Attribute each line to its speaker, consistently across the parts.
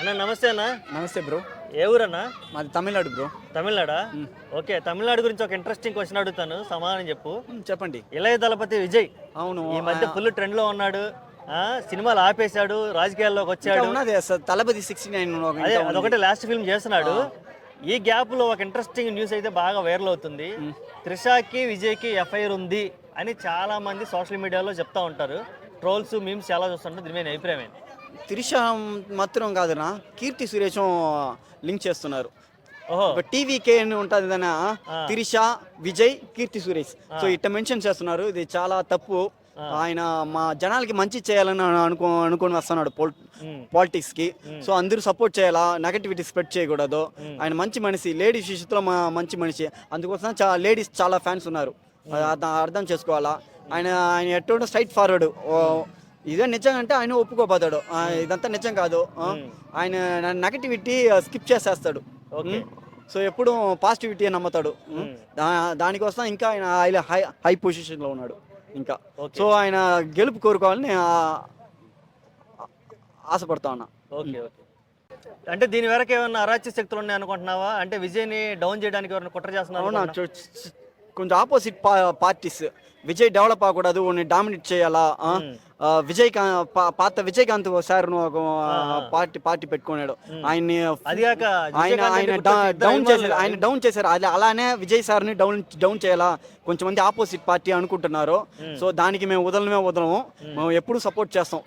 Speaker 1: అన్న నమస్తే అన్న.
Speaker 2: నమస్తే బ్రో.
Speaker 1: ఏ ఊరన్నా?
Speaker 2: మాది తమిళనాడు బ్రో.
Speaker 1: తమిళనాడా? ఓకే, తమిళనాడు గురించి ఒక ఇంట్రెస్టింగ్ క్వశ్చన్ అడుగుతాను, సమాధానం చెప్పు.
Speaker 2: చెప్పండి.
Speaker 1: ఇళయ దళపతి విజయ్
Speaker 2: అవును,
Speaker 1: ఈ మధ్య ఫుల్ ట్రెండ్ లో ఉన్నాడు. సినిమాలు ఆపేశాడు, రాజకీయాల్లోకి వచ్చాడు.
Speaker 2: తలపతి 69
Speaker 1: అదే అదొకటి లాస్ట్ ఫిల్మ్ చేస్తున్నాడు. ఈ గ్యాప్ లో ఒక ఇంట్రెస్టింగ్ న్యూస్ అయితే బాగా వైరల్ అవుతుంది. త్రిషాకి విజయ్కి ఎఫ్ఐఆర్ ఉంది అని చాలా మంది సోషల్ మీడియాలో చెప్తా ఉంటారు. ట్రోల్స్ మీమ్స్ చాలా చూస్తుంటారు. దీని మీద అభిప్రాయం ఏంటి?
Speaker 2: త్రిష మాత్రం కాదునా, కీర్తి సురేష్ లింక్ చేస్తున్నారు.
Speaker 1: ఓహో,
Speaker 2: టీవీకే ఉంటుంది దాని త్రిష విజయ్ కీర్తి సురేష్, సో ఇట్ట మెన్షన్ చేస్తున్నారు. ఇది చాలా తప్పు. ఆయన మా జనాలకి మంచి చేయాలని అనుకొని వస్తున్నాడు పాలిటిక్స్ కి. సో అందరూ సపోర్ట్ చేయాలా, నెగటివిటీ స్ప్రెడ్ చేయకూడదు. ఆయన మంచి మనిషి, లేడీస్ విషయంలో మంచి మనిషి. అందుకోసం లేడీస్ చాలా ఫ్యాన్స్ ఉన్నారు, అర్థం చేసుకోవాలా. ఆయన ఎటువంటి స్ట్రైట్ ఫార్వర్డ్. ఇదే నిజం అంటే ఆయన ఒప్పుకోపోతాడు. ఇదంతా నిజం కాదు. ఆయన నెగటివిటీ స్కిప్ చేసేస్తాడు. సో ఎప్పుడు పాజిటివిటీ నమ్ముతాడు. దానికోసం ఇంకా ఆయన హై పొజిషన్లో ఉన్నాడు ఇంకా. సో ఆయన గెలుపు కోరుకోవాలని ఆశపడతా ఉన్నా.
Speaker 1: Okay okay. అంటే దీని వరకు ఏమన్నా అరాచక శక్తులు ఉన్నాయి అనుకుంటున్నావా? అంటే విజయ్ని డౌన్ చేయడానికి ఎవరైనా కుట్ర చేస్తున్నారు?
Speaker 2: కొంచెం ఆపోజిట్ పార్టీస్. విజయ్ డెవలప్ అవ్వకూడదు, డామినేట్ చేయాలా. విజయకాంత్ సార్ పార్టీ పెట్టుకున్నాడు. ఆయన డౌన్ చేశారు. అలానే విజయ్ సార్ ని డౌన్ చేయాలా కొంచెం మంది ఆపోజిట్ పార్టీ అనుకుంటున్నారు. సో దానికి మేము వదలము, మేము ఎప్పుడు సపోర్ట్ చేస్తాం.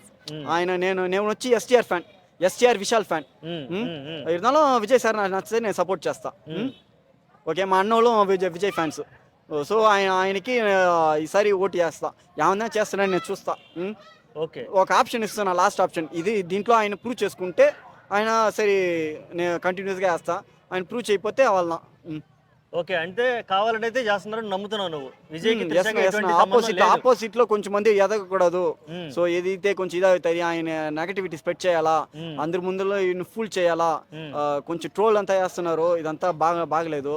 Speaker 2: నేను వచ్చి ఎస్టీఆర్ విశాల్ ఫ్యాన్. ఇన్నాలో విజయ్ సార్ నచ్చితే నేను సపోర్ట్ చేస్తా. ఓకే, మా అన్నోళ్ళు విజయ్ ఫ్యాన్స్. సో ఆయనకి ఈసారి ఓటు చేస్తా. ఏమన్నా చేస్తానని నేను చూస్తా.
Speaker 1: ఓకే,
Speaker 2: ఒక ఆప్షన్ ఇస్తున్నా, లాస్ట్ ఆప్షన్ ఇది. దీంట్లో ఆయన ప్రూవ్ చేసుకుంటే ఆయన సరే నేను కంటిన్యూస్గా వేస్తా. ఆయన ప్రూవ్ చేయకపోతే వాళ్ళ
Speaker 1: ఓకే. అంటే కావాలంటే చేస్తున్నారని నమ్ముతున్నావు నువ్వు?
Speaker 2: ఆపోజిట్ లో కొంచెం మంది ఎదగకూడదు. సో ఏదైతే కొంచెం ఇదవుతుంది, ఆయన నెగటివిటీ స్ప్రెడ్ చేయాలా, అందరి ముందులో ఫుల్ చేయాలా. కొంచెం ట్రోల్ అంతా చేస్తున్నారు, ఇదంతా బాగలేదు.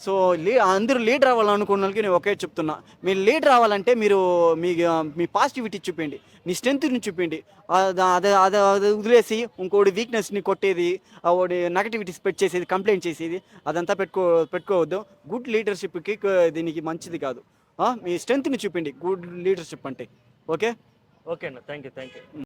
Speaker 2: సో అందరూ లీడర్ అవ్వాలనుకున్న వాళ్ళకి నేను ఒకే చెప్తున్నా, మీరు లీడర్ అవ్వాలంటే మీరు మీ పాజిటివిటీ చూపించండి, నీ స్ట్రెంత్ని చూపించండి. అదే వదిలేసి ఇంకోటి వీక్నెస్ని కొట్టేది, ఒకటి నెగటివిటీ స్ప్రెడ్ చేసేది, కంప్లైంట్ చేసేది, అదంతా పెట్టుకోవద్దు. గుడ్ లీడర్షిప్కి దీనికి మంచిది కాదు. మీ స్ట్రెంత్ని చూపిండి గుడ్ లీడర్షిప్ అంటే. ఓకే
Speaker 1: ఓకే అన్న, థ్యాంక్ యూ.